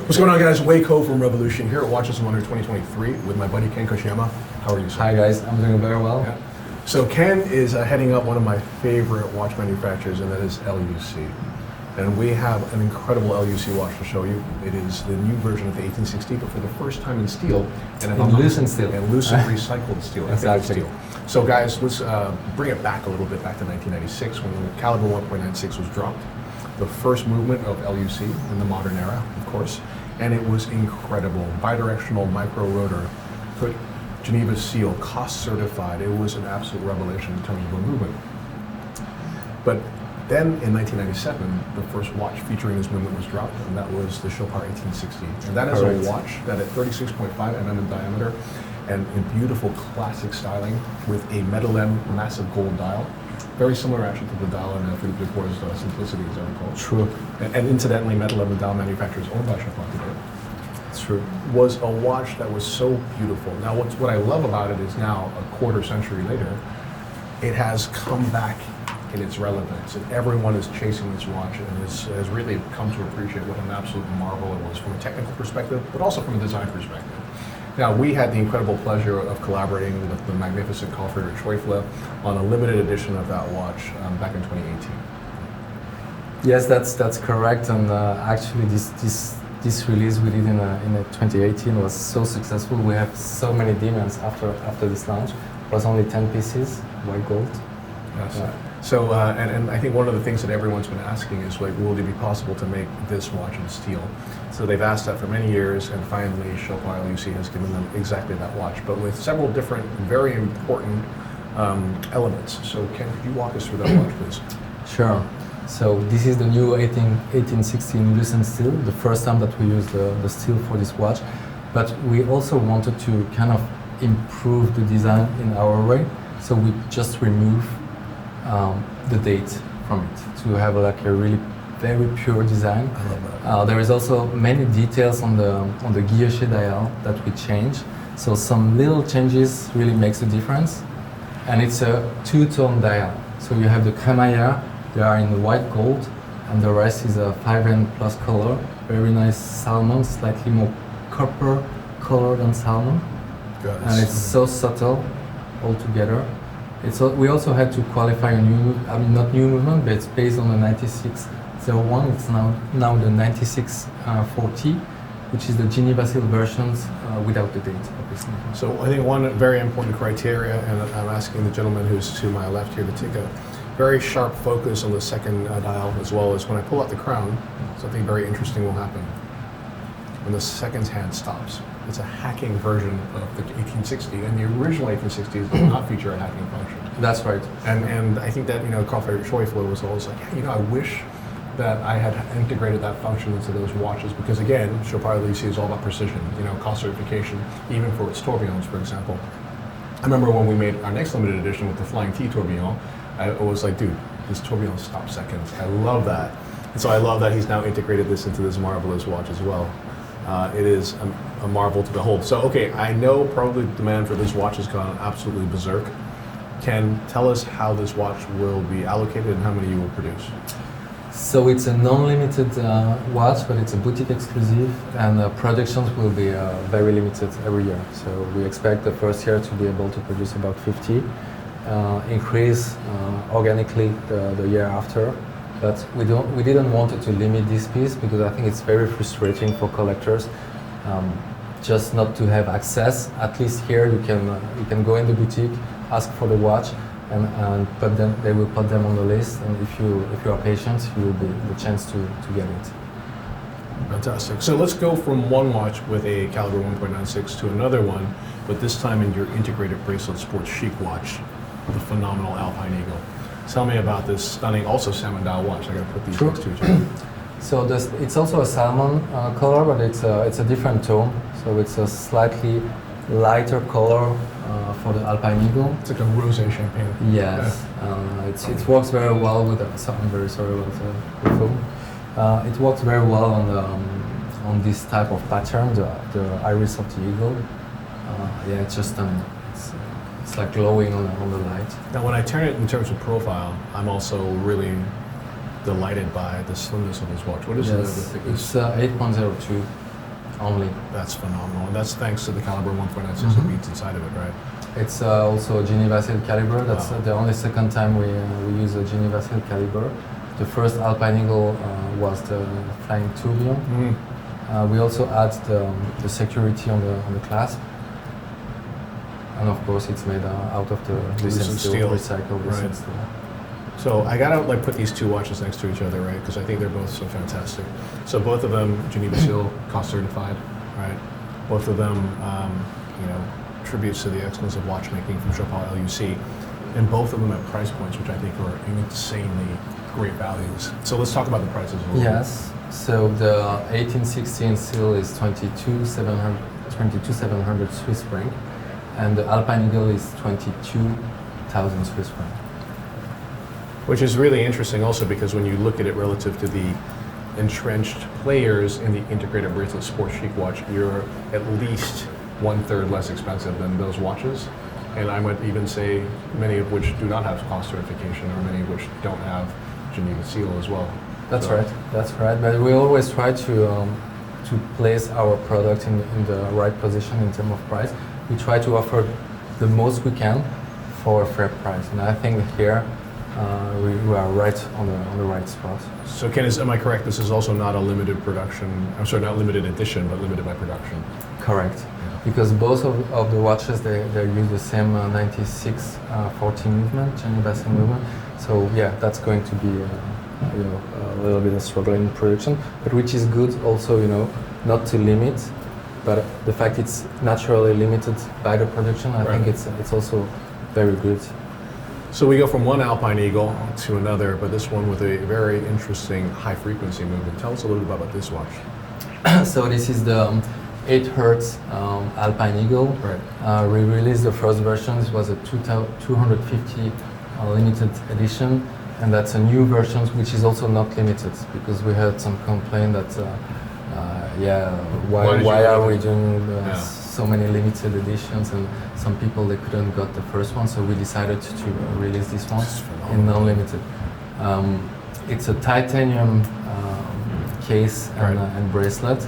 What's going on, guys? Waco from Revolution here at Watches Wonder 2023 with my buddy Ken Koshiyama. How are you, sir? Hi guys, I'm doing very well. Yeah. So Ken is heading up one of my favorite watch manufacturers, and that is L.U.C. And we have an incredible L.U.C. watch to show you. It is the new version of the 1860, but for the first time in steel. And in Lucent Steel. And Lucent recycled steel. Exactly. Steel. So guys, let's bring it back a little bit, back to 1996, when the caliber 1.96 was dropped. The first movement of L.U.C. in the modern era, of course. And it was incredible. Bidirectional micro rotor, put Geneva seal, cost certified. It was an absolute revelation in terms of a movement. But then in 1997, the first watch featuring this movement was dropped, and that was the Chopard 1860. And that is a watch that at 36.5 mm in diameter and in beautiful classic styling with a metal M massive gold dial. Very similar actually to the dial in Philippe Lecour's Simplicity, as I recall. True. And incidentally, metal M dial manufacturer is owned by Chopard today. It's true. Was a watch that was so beautiful. Now, what I love about it is now, a quarter century later, it has come back in its relevance, and everyone is chasing this watch, and has really come to appreciate what an absolute marvel it was from a technical perspective, but also from a design perspective. Now, we had the incredible pleasure of collaborating with the magnificent Carl Friedrich Schäufele on a limited edition of that watch back in 2018. Yes, that's correct, and actually this release we did in 2018 was so successful. We have so many demands after this launch. It was only 10 pieces, white gold. Yes. Yeah. So, and I think one of the things that everyone's been asking is, like, will it be possible to make this watch in steel? So they've asked that for many years, and finally Chopard L.U.C. has given them exactly that watch, but with several different, very important elements. So Ken, could you walk us through that watch, please? Sure. So this is the new 1860 Lucent Steel, the first time that we used the steel for this watch. But we also wanted to kind of improve the design in our way. So we just remove the date from it to have like a really very pure design. I love that. There is also many details on the guilloché dial that we change. So some little changes really makes a difference. And it's a two-tone dial. So you have the cremaya, they are in white gold, and the rest is a 5N plus color. Very nice salmon, slightly more copper color than salmon. Good. And it's so subtle altogether. We also had to qualify a new, not new movement, but it's based on the 9601. It's now the 9640, which is the Geneva seal versions without the date, obviously. So I think one very important criteria, and I'm asking the gentleman who's to my left here to take a very sharp focus on the second dial, as well as when I pull out the crown, something very interesting will happen. When the second hand stops. It's a hacking version of the 1860, and the original 1860s did not feature a hacking function. That's right. And I think that, Carl Friedrich Schäufele was always like, I wish that I had integrated that function into those watches, because again, Chopard Alpine is all about precision, cost certification, even for its tourbillons, for example. I remember when we made our next limited edition with the Flying T tourbillon, I was like, dude, this tourbillon stops seconds. I love that. And so I love that he's now integrated this into this marvelous watch as well. It is a marvel to behold. So, okay, I know probably demand for this watch has gone absolutely berserk. Ken, tell us how this watch will be allocated and how many you will produce. So it's a non-limited watch, but it's a boutique exclusive, and productions will be very limited every year. So we expect the first year to be able to produce about 50, increase organically the year after. But we didn't want to limit this piece, because I think it's very frustrating for collectors just not to have access. At least here you can go in the boutique, ask for the watch, and they will put them on the list. And if you are patient, you will be the chance to get it. Fantastic. So let's go from one watch with a caliber 1.96 to another one, but this time in your integrated bracelet sports chic watch, the phenomenal Alpine Eagle. Tell me about this stunning, also salmon dial watch. I got to put these next to each other. So it's also a salmon color, but it's a different tone. So it's a slightly lighter color for the Alpine Eagle. It's like a rosé champagne. Yes, yeah. It works very well with. I'm very sorry about the phone. It works very well on this type of pattern, the iris of the eagle. Yeah, it's just it's like glowing on the light. Now, when I turn it in terms of profile, I'm also really delighted by the slimness of this watch. What is the thickness? It's 8.02. only. That's phenomenal. And that's thanks to the caliber 1.96 beats inside of it, right? It's also a Geneva Seal caliber. That's the only second time we use a Geneva Seal caliber. The first Alpine Eagle was the Flying Tourbillon. We also add the security on the clasp. And of course it's made out of the Lucent Steel, recycled Lucent Steel. So I gotta like put these two watches next to each other, right? Because I think they're both so fantastic. So both of them Geneva Seal cost certified, right? Both of them, you know, tributes to the excellence of watchmaking from Chopard L.U.C. And both of them at price points which I think are insanely great values. So let's talk about the prices a little bit. Yes. So the 1816 seal is 22,700 Swiss franc, and the Alpine Eagle is 22,000 Swiss franc. Which is really interesting also because when you look at it relative to the entrenched players in the integrated bracelet sports chic watch, you're at least 1/3 less expensive than those watches. And I might even say many of which do not have cost certification or many of which don't have Geneva Seal as well. That's right. But we always try to place our product in the right position in terms of price. We try to offer the most we can for a fair price. And I think here we are right on the right spot. So Ken, am I correct? This is also not a limited production, I'm sorry, not limited edition, but limited by production. Correct. Because both of the watches, they use the same 96-40 movement, Geneva Seal movement. So yeah, that's going to be you know, a little bit of struggle in production, but which is good also, you know, not to limit, but the fact it's naturally limited by the production, I think it's also very good. So we go from one Alpine Eagle to another, but this one with a very interesting high frequency movement. Tell us a little bit about this watch. So this is the 8 Hertz Alpine Eagle. Right. We released the first version. This was a 250 limited edition, and that's a new version which is also not limited because we had some complaint that why are we doing so many limited editions, and some people they couldn't got the first one, so we decided to release this one in non-limited. It's a titanium case and bracelet,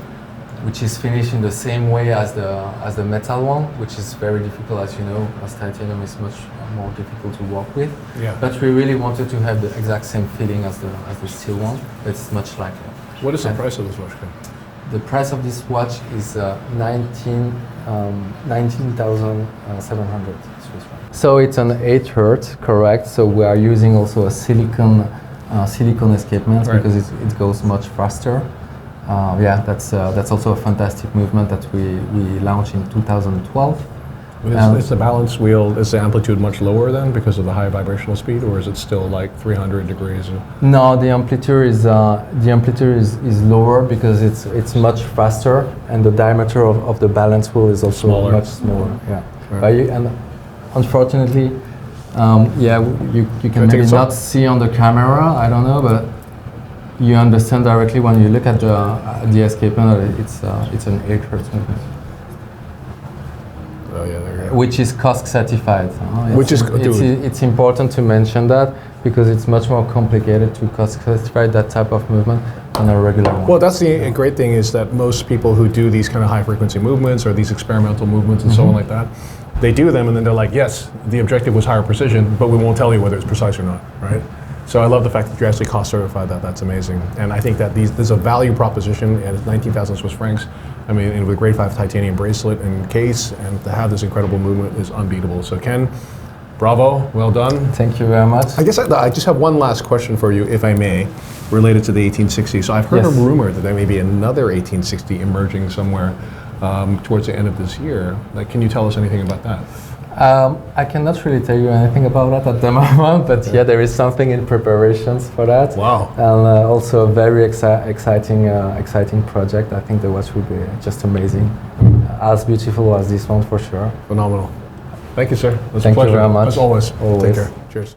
which is finished in the same way as the metal one, which is very difficult, as you know, as titanium is much more difficult to work with. Yeah. But we really wanted to have the exact same fitting as the steel one. It's much like it. What is the price of this watch, Ken? The price of this watch is 19,700 Swiss francs. So it's an 8 Hertz, correct? So we are using also a silicone escapement because it goes much faster. Yeah, that's also a fantastic movement that we launched in 2012. Is the balance wheel, is the amplitude much lower then because of the high vibrational speed, or is it still like 300 degrees? No, the amplitude is lower because it's much faster, and the diameter of the balance wheel is also much smaller. Yeah, and unfortunately, you can maybe not see on the camera. I don't know, but you understand directly when you look at the escapement. It's an 8 Hertz movement. Oh yeah, there you go. Which is COSC certified. It's important to mention that because it's much more complicated to COSC certify that type of movement than a regular one. Well, that's the great thing is that most people who do these kind of high frequency movements or these experimental movements and so on like that, they do them and then they're like, yes, the objective was higher precision, but we won't tell you whether it's precise or not, right? So I love the fact that you actually cost certified that. That's amazing. And I think that there's a value proposition at 19,000 Swiss francs. I mean, and with grade 5 titanium bracelet and case, and to have this incredible movement is unbeatable. So Ken, bravo, well done. Thank you very much. I guess I just have one last question for you, if I may, related to the 1860. So I've heard a rumor that there may be another 1860 emerging somewhere towards the end of this year. Like, can you tell us anything about that? I cannot really tell you anything about that at the moment, but yeah, there is something in preparations for that. Wow. And also a very exciting project. I think the watch will be just amazing. As beautiful as this one for sure. Phenomenal. Thank you, sir. It was Thank a pleasure. you very much. As always. Always. Take care. Cheers.